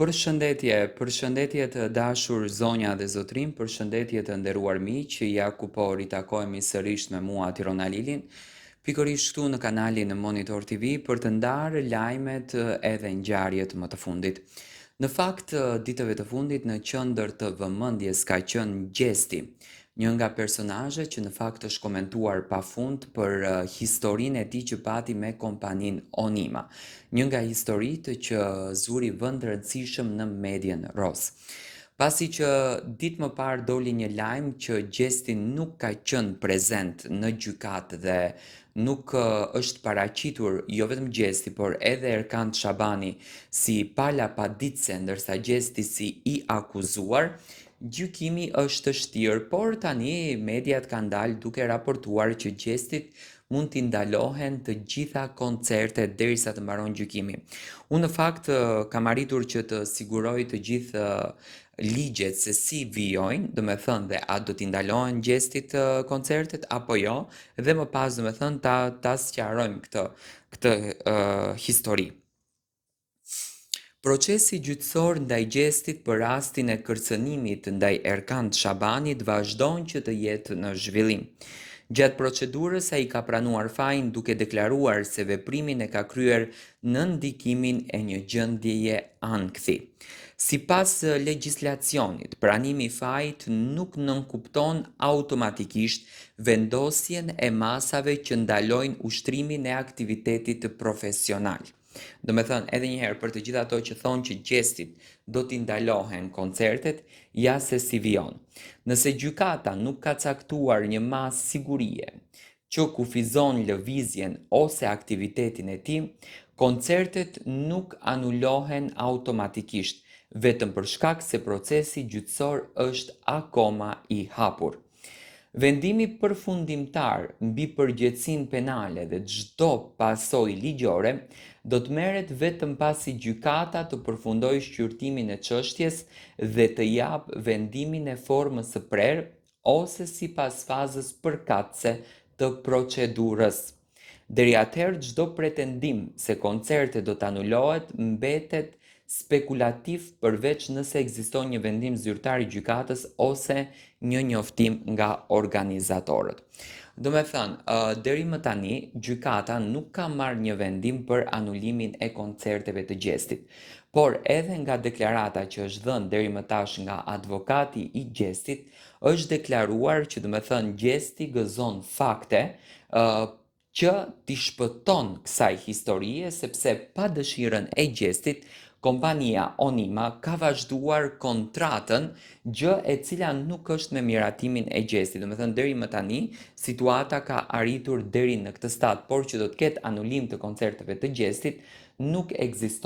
Përshëndetje të dashur zonja dhe zotrim, përshëndetje të nderuar miq, ja ku po ritakojemi sërish me mua Tirona Lilin, pikërisht këtu në kanalin Monitor TV për të ndarë lajmet edhe ngjarjet më të fundit. Në fakt, ditëve të fundit në qendër të vëmendjes ka qenë Gjesti, një nga personazhet që në fakt është komentuar pafund për historinë e tij që pati me kompaninë Onima, një nga historitë që zuri vend të rëndësishëm në median ros. Pasi që ditë më parë doli një lajm që Gjesti nuk ka qenë prezent në gjykatë dhe nuk është paraqitur jo vetëm Gjesti, por edhe Erkand Shabani si pala paditëse, ndërsa Gjesti si i akuzuar, gjykimi është shtirë, por tani mediat kanë dalë duke raportuar që Gjestit mund t'i ndalohen të gjitha koncertet derisa të mbaron gjykimi. Unë në fakt kam arritur që të siguroj të gjithë ligjet se si vijojnë, do me thënë dhe a do t'i ndalohen Gjestit koncertet apo jo, dhe më pas do me thënë ta sqarojmë këtë histori. Procesi gjyqësor ndaj Gjestit për rastin e kërcënimit ndaj Erkand Shabanit vazhdon që të jetë në zhvillim. Gjatë procedurës ai ka pranuar fajin duke deklaruar se veprimin e ka kryer në ndikimin e një gjendjeje ankthi. Sipas legjislacionit, pranimi i fajit nuk nënkupton automatikisht vendosjen e masave që ndalojnë ushtrimin e aktivitetit profesional. Do me thënë edhe njëherë për të gjitha ato që thonë që Gjestit do t'i ndalohen koncertet, ja se si vijon. Nëse gjykata nuk ka caktuar një masë sigurie që kufizon lëvizjen ose aktivitetin e tij, koncertet nuk anulohen automatikisht, vetëm për shkak se procesi gjyqësor është akoma i hapur. Vendimi përfundimtar mbi përgjegjësinë penale dhe çdo pasojë ligjore do të merret vetëm pasi gjykata të përfundojë shqyrtimin e çështjes dhe të japë vendimin e formës së prerë ose sipas fazës përkatëse të procedurës. Deri atëherë çdo pretendim se koncerti do të anulohet mbetet spekulativ përveç nëse ekziston një vendim zyrtar i gjykatës ose një njoftim nga organizatorët. Do me thënë, deri më tani, gjykata nuk ka marrë një vendim për anulimin e koncerteve të Gjestit, por edhe nga deklarata që është dhënë deri më tash nga advokati i Gjestit, është deklaruar që do me thënë Gjesti gëzon fakte që t'i shpëton kësaj historie, sepse pa dëshirën e Gjestit, kompania Onima ka vazhduar kontratën, gjë e cila nuk është me miratimin e Gjestit. Do me thënë deri më tani, situata ka arritur deri në këtë stad, por që do të ketë anulim të koncerteve të Gjestit, nuk ekziston.